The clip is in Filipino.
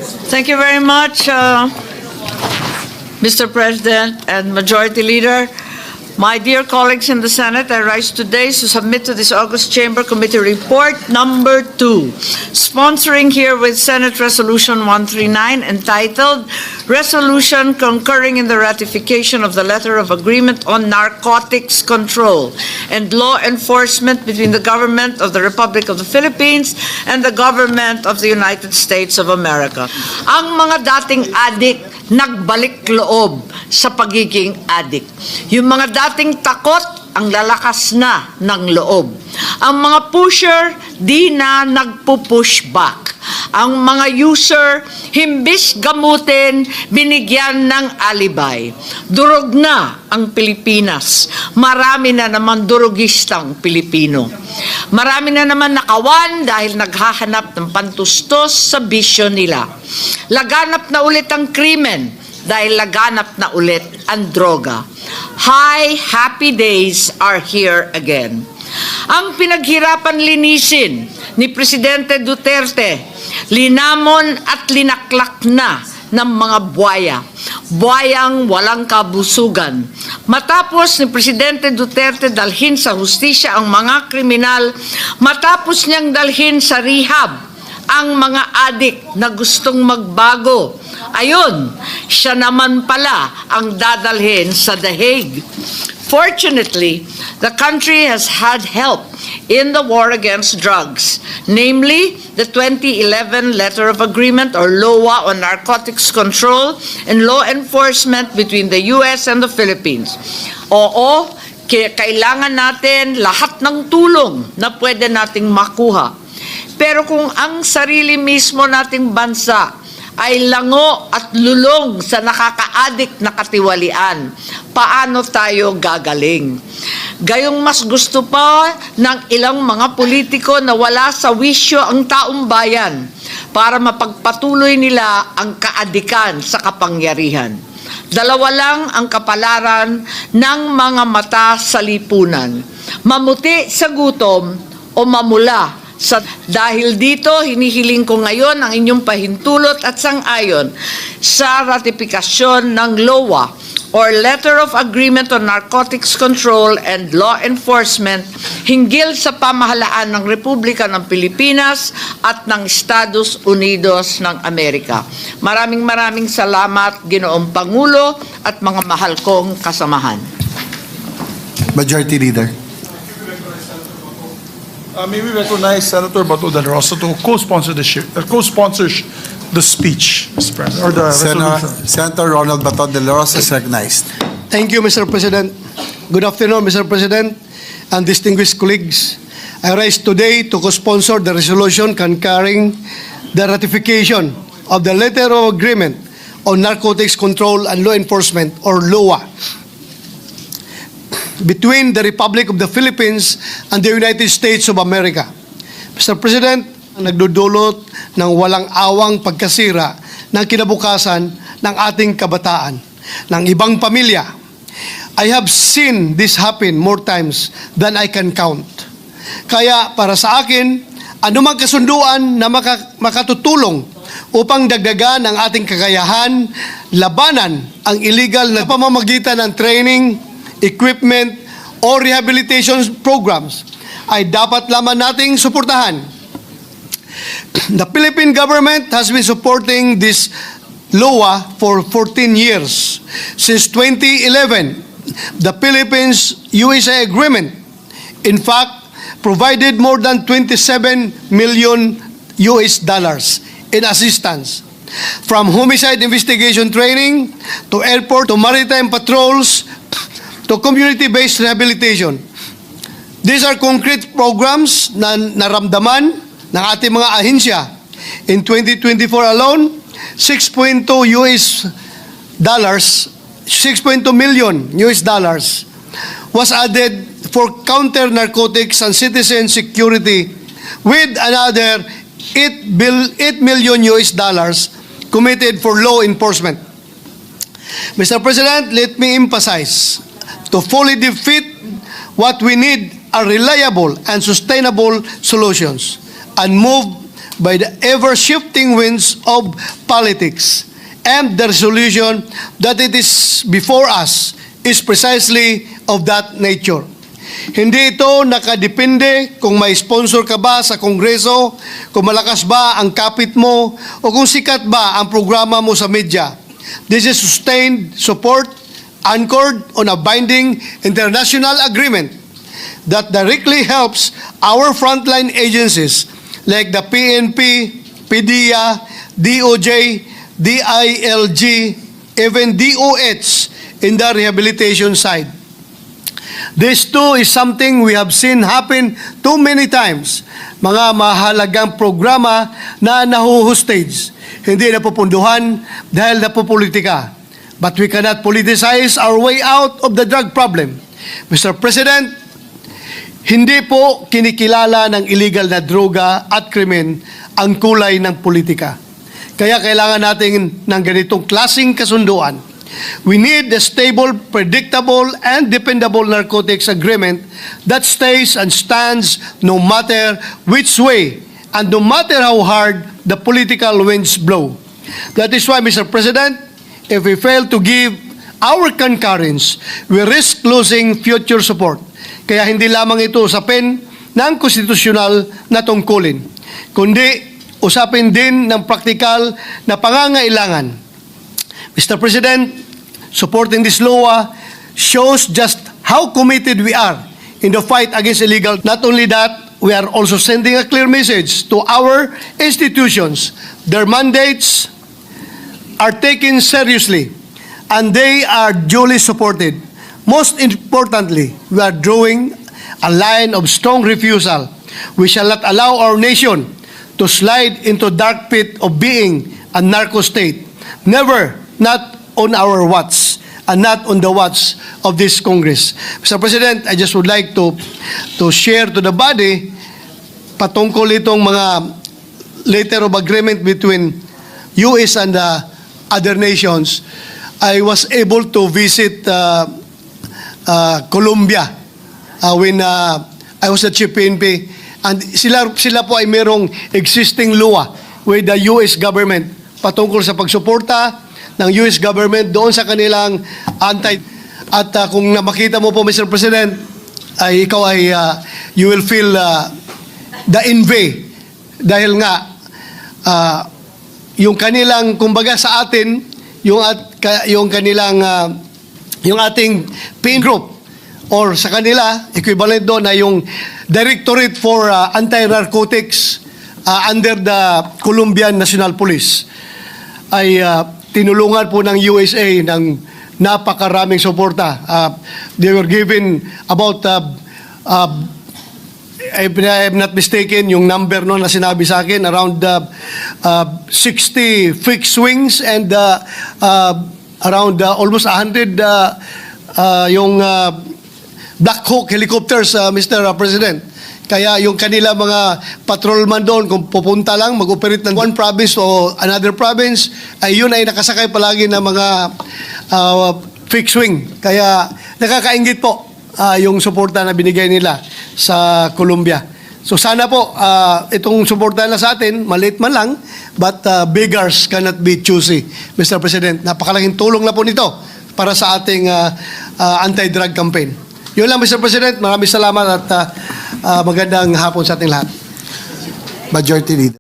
Thank you very much, Mr. President and Majority Leader. My dear colleagues in the Senate, I rise today to submit to this August Chamber Committee Report number 2, sponsoring here with Senate Resolution 139 entitled Resolution Concurring in the Ratification of the Letter of Agreement on Narcotics Control and Law Enforcement between the Government of the Republic of the Philippines and the Government of the United States of America. Ang mga dating adik nagbalik loob sa pagiging adik. Yung mga dating takot, ang lalakas na ng loob. Ang mga pusher, di na nagpo-push back. Ang mga user, himbis gamutin, binigyan ng alibay. Durog na ang Pilipinas. Marami na naman durugistang Pilipino. Marami na naman nakawan dahil naghahanap ng pantustos sa bisyo nila. Laganap na ulit ang krimen dahil laganap na ulit ang droga. Hi, happy days are here again. Ang pinaghirapan linisin ni Presidente Duterte, linamon at linaklak na ng mga buwaya. Buwayang walang kabusugan. Matapos ni Presidente Duterte dalhin sa hustisya ang mga kriminal, matapos niyang dalhin sa rehab ang mga adik na gustong magbago. Ayun, siya naman pala ang dadalhin sa The Hague. Fortunately, the country has had help in the war against drugs, namely the 2011 Letter of Agreement or LOA on Narcotics Control and Law Enforcement between the U.S. and the Philippines. Oo, kailangan natin lahat ng tulong na pwede nating makuha. Pero kung ang sarili mismo nating bansa ay lango at lulong sa nakakaadik na katiwalian, paano tayo gagaling? Gayong mas gusto pa ng ilang mga politiko na wala sa wisyo ang taong bayan para mapagpatuloy nila ang kaadikan sa kapangyarihan. Dalawa lang ang kapalaran ng mga mata sa lipunan: mamuti sa gutom o mamula. Dahil dito, hinihiling ko ngayon ang inyong pahintulot at sang-ayon sa ratifikasyon ng LOA or Letter of Agreement on Narcotics Control and Law Enforcement hinggil sa pamahalaan ng Republika ng Pilipinas at ng Estados Unidos ng Amerika. Maraming salamat, Ginoong Pangulo at mga mahal kong kasamahan. Majority Leader. May we recognize Senator Bato de la Rosa to co-sponsor the speech, Mr. President, or the resolution. Senator Ronald Bato de la Rosa is recognized. Thank you, Mr. President. Good afternoon, Mr. President and distinguished colleagues. I rise today to co-sponsor the resolution concurring the ratification of the Letter of Agreement on Narcotics Control and Law Enforcement, or LOA, between the Republic of the Philippines and the United States of America. Mr. President, nagdudulot ng walang awang pagkasira ng kinabukasan ng ating kabataan, ng ibang pamilya. I have seen this happen more times than I can count. Kaya para sa akin, anumang kasunduan na makatutulong upang dagdagan ang ating kakayahan, labanan ang illegal na pamamagitan ng training, equipment, o rehabilitation programs ay dapat lamang nating suportahan. The Philippine government has been supporting this LOA for 14 years. Since 2011, the Philippines-USA Agreement, in fact, provided more than $27 million in assistance, from homicide investigation training to airport to maritime patrols to community-based rehabilitation. These are concrete programs na naramdaman ng ating mga ahensya. In 2024 alone, $6.2 million was added for counter-narcotics and citizen security, with another $8 million committed for law enforcement. Mr. President, let me emphasize, to fully defeat what we need are reliable and sustainable solutions and move by the ever-shifting winds of politics. And the resolution that it is before us is precisely of that nature. Hindi ito nakadepende kung may sponsor ka ba sa Kongreso, kung malakas ba ang kapit mo, o kung sikat ba ang programa mo sa media. This is sustained support anchored on a binding international agreement that directly helps our frontline agencies like the PNP, PDEA, DOJ, DILG, even DOH in the rehabilitation side. This too is something we have seen happen too many times. Mga mahalagang programa na nahuhustage, hindi napupunduhan dahil napupolitika. But we cannot politicize our way out of the drug problem. Mr. President, hindi po kinikilala ng illegal na droga at krimen ang kulay ng politika. Kaya kailangan natin ng ganitong klaseng kasunduan. We need a stable, predictable, and dependable narcotics agreement that stays and stands no matter which way and no matter how hard the political winds blow. That is why, Mr. President, if we fail to give our concurrence, we risk losing future support. Kaya hindi lamang ito usapin ng konstitusyonal na tungkulin, kundi usapin din ng praktikal na pangangailangan. Mr. President, supporting this law shows just how committed we are in the fight against illegal. Not only that, we are also sending a clear message to our institutions. Their mandates are taken seriously and they are duly supported. Most importantly, we are drawing a line of strong refusal. We shall not allow our nation to slide into dark pit of being a narco state. Never, not on our watch and not on the watch of this Congress. Mr. President, I just would like to share to the body patungkol itong mga letter of agreement between US and other nations. I was able to visit Colombia when I was at Chief PNP. And sila po ay merong existing law with the US government patungkol sa pagsuporta ng US government doon sa kanilang at kung makita mo po, Mr. President, ay ikaw ay you will feel the envy dahil nga yung kanilang kumbaga sa atin yung kanilang yung ating PN group or sa kanila, equivalent doon ay yung Directorate for Anti-Narcotics under the Colombian National Police ay tinulungan po ng USA ng napakaraming suporta. They were given about, if I am not mistaken, yung number no na sinabi sa akin, around 60 fixed wings and around almost 100 yung Black Hawk helicopters, Mr. President. Kaya yung kanila mga patrolman doon, kung pupunta lang, mag-operate ng one province o another province, ay yun ay nakasakay palagi ng mga fixed wing. Kaya nakakaingit po yung suporta na binigay nila sa Colombia. So sana po, itong suporta na sa atin, maliit man lang, but beggars cannot be choosy, Mr. President. Napakalaking tulong na po nito para sa ating anti-drug campaign. Yun lang, Mr. President. Maraming salamat at magandang hapon sa ating lahat. Majority Leader.